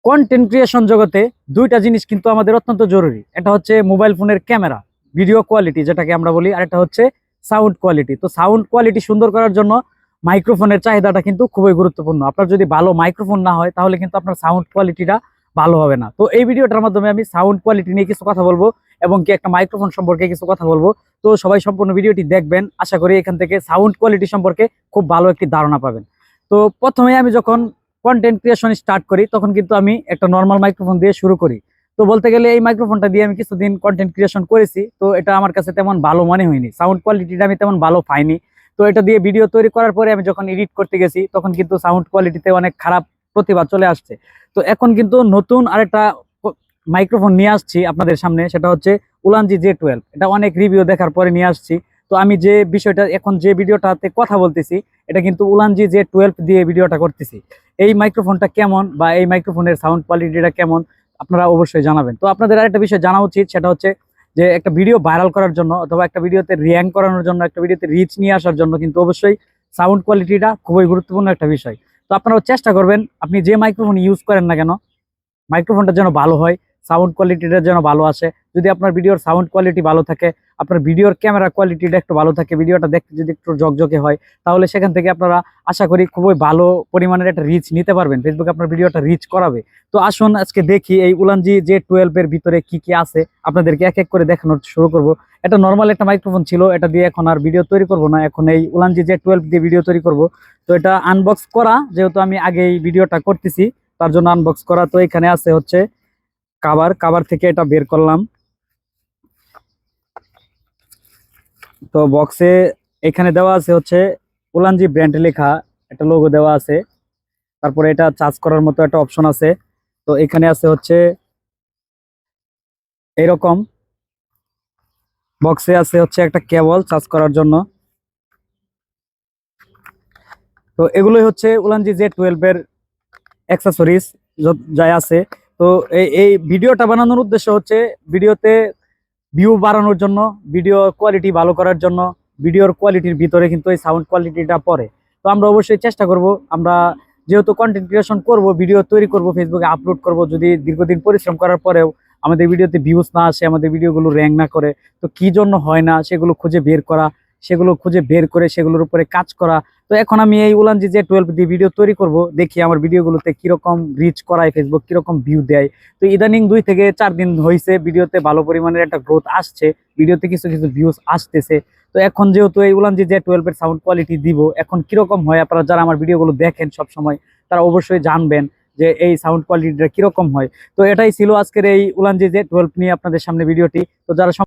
Content creation জগতে দুইটা জিনিস কিন্তু আমাদের অত্যন্ত জরুরি। এটা হচ্ছে মোবাইল ফোনের ক্যামেরা, ভিডিও কোয়ালিটি যেটাকে আমরা বলি, আর এটা হচ্ছে সাউন্ড কোয়ালিটি। তো সাউন্ড কোয়ালিটি সুন্দর করার জন্য মাইক্রোফোনের চাহিদাটা কিন্তু খুবই গুরুত্বপূর্ণ। আপনার যদি ভালো মাইক্রোফোন না হয় তাহলে কিন্তু আপনার সাউন্ড কোয়ালিটিটা ভালো হবে না। তো এই ভিডিওটার মাধ্যমে আমি সাউন্ড কোয়ালিটি নিয়ে কিছু কথা বলবো এবং কি একটা মাইক্রোফোন সম্পর্কে কিছু কথা বলবো। তো সবাই সম্পূর্ণ ভিডিওটি দেখবেন, আশা করি এখান থেকে সাউন্ড কোয়ালিটি সম্পর্কে খুব ভালো একটি ধারণা পাবেন। তো প্রথমে আমি যখন কন্টেন্ট ক্রিয়েশন স্টার্ট করি তখন কিন্তু আমি একটা নর্মাল মাইক্রোফোন দিয়ে শুরু করি। তো বলতে গেলে এই মাইক্রোফোনটা দিয়ে আমি কিছুদিন কন্টেন্ট ক্রিয়েশন করেছি, তো এটা আমার কাছে তেমন ভালো মনে হয়নি, সাউন্ড কোয়ালিটিটা আমি তেমন ভালো পাইনি। তো এটা দিয়ে ভিডিও তৈরি করার পরে আমি যখন এডিট করতে গেছি তখন কিন্তু সাউন্ড কোয়ালিটিতে অনেক খারাপ প্রতিবাদ চলে আসছে। তো এখন কিন্তু নতুন আরেকটা মাইক্রোফোন নিয়ে আসছি আপনাদের সামনে, সেটা হচ্ছে উলানজি J12। এটা অনেক রিভিউ দেখার পরে নিয়ে আসছি। তো আমি যে বিষয়টা এখন যে ভিডিওটাতে কথা বলতেছি এটা কিন্তু উলানজি J12 দিয়ে ভিডিওটা করতেছি। এই মাইক্রোফোনটা কেমন বা এই মাইক্রোফোনের সাউন্ড কোয়ালিটিটা কেমন আপনারা অবশ্যই জানাবেন। তো আপনাদের আরেকটা বিষয় জানা উচিত, সেটা হচ্ছে যে একটা ভিডিও ভাইরাল করার জন্য অথবা একটা ভিডিওতে র্যাঙ্ক করানোর জন্য, একটা ভিডিওতে রিচ নিয়ে আসার জন্য কিন্তু অবশ্যই সাউন্ড কোয়ালিটিটা খুবই গুরুত্বপূর্ণ একটা বিষয়। তো আপনারাও চেষ্টা করবেন আপনি যে মাইক্রোফোন ইউজ করেন না কেন মাইক্রোফোনটা যেন ভালো হয়, সাউন্ড কোয়ালিটিটা যেন ভালো আসে। যদি আপনার ভিডিওর সাউন্ড কোয়ালিটি ভালো থাকে, আপনার ভিডিওর ক্যামেরা কোয়ালিটিটা একটু ভালো থাকে, ভিডিওটা দেখতে যদি একটু ঝকঝকে হয়, তাহলে সেখান থেকে আপনারা আশা করি খুবই ভালো পরিমাণের একটা রিচ নিতে পারবেন, ফেসবুকে আপনার ভিডিওটা রিচ করাবে। তো আসুন আজকে দেখি এই উলানজি J12 এর ভিতরে কি কি আছে, আপনাদেরকে এক এক করে দেখানোর শুরু করব। এটা নর্মাল একটা মাইক্রোফোন ছিল, এটা দিয়ে এখন আর ভিডিও তৈরি করব না, এখন এই উলানজি J12 দিয়ে ভিডিও তৈরি করব। তো এটা আনবক্স করা, যেহেতু আমি আগে এই ভিডিওটা করতেছি তার জন্য আনবক্স করা। তো এখানে আছে হচ্ছে কাভার থেকে এটা বের করলাম। তো বক্সে এখানে দেওয়া আছে হচ্ছে উলানজি ব্র্যান্ড লেখা একটা লোগো দেওয়া আছে। তারপরে এটা চার্জ করার মতো একটা অপশন আছে। তো এখানে আছে হচ্ছে এরকম, বক্সে আছে হচ্ছে একটা কেবল চার্জ করার জন্য। তো এগুলোই হচ্ছে উলানজি J12 এর অ্যাক্সেসরিজ যাই আছে। তো এই ভিডিওটা বানানোর উদ্দেশ্য হচ্ছে ভিডিওতে ভিউ বাড়ানোর জন্য, ভিডিও কোয়ালিটি ভালো করার জন্য। ভিডিওর কোয়ালিটির ভিতরে কিন্তু এই সাউন্ড কোয়ালিটিটা পড়ে। তো আমরা অবশ্যই চেষ্টা করব, আমরা যেহেতু কন্টেন্ট ক্রিয়েশন করব, ভিডিও তৈরি করব, ফেসবুকে আপলোড করব, যদি দীর্ঘদিন পরিশ্রম করার পরেও আমাদের ভিডিওতে ভিউজ না আসে, আমাদের ভিডিওগুলো র্যাঙ্ক না করে, তো কি জন্য হয় না সেগুলো খুঁজে বের করা, সেগুলো খুঁজে বের করে সেগুলোর উপরে কাজ করা। তো এখন আমি এই উলানজি J12 দিয়ে ভিডিও তৈরি করব, দেখি আমার ভিডিওগুলোতে কিরকম রিচ করায়, ফেসবুক কিরকম ভিউ দেয়। তো ইদানিং 2 থেকে 4 দিন হয়েছে ভিডিওতে ভালো পরিমাণের একটা গ্রোথ আসছে, ভিডিওতে কিছু কিছু ভিউজ আসতেছে। তো এখন যেহেতু এই উলানজি J12 এর সাউন্ড কোয়ালিটি দিব, এখন কিরকম হয় আপনারা যারা আমার ভিডিওগুলো দেখেন সব সময় তারা অবশ্যই জানবেন যে এই সাউন্ড কোয়ালিটিটা কিরকম হয়। তো এটাই ছিল আজকের এই উলানজি J12 নিয়ে আপনাদের সামনে ভিডিওটি। তো যারা